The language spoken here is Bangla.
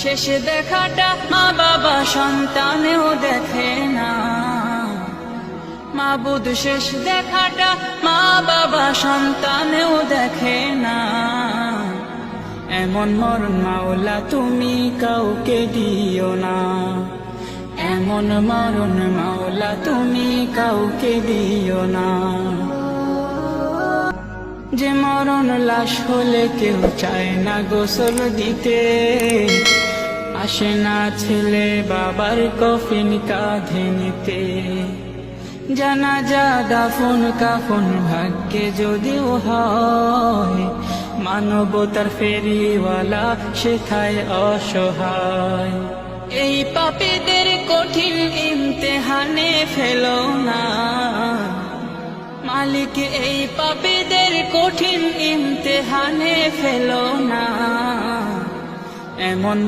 শেষ দেখাটা মা বাবা সন্তানেও দেখে না। মাবুদ শেষ দেখাটা মা বাবা সন্তানেও দেখে না। এমন মরণ মাওলা তুমি কাউকে দিও না। এমন মরণ মাওলা তুমি কাউকে দিও না। যে মরণ লাশ হলে কেউ চায় না গোসল দিতে, আসে না ছেলে বাবার কফিন কাঁধে নিতে। জানাজা দাফন কাফন ভাগ্যে যদিও হয়, মানবতার ফেরিওয়ালা সেথায় অসহায়। এই পাপীদের কঠিন ইমতেহানে ফেলো না মালিক, এই পাপীদের কঠিন ইমতেহানে ফেলো না। এমন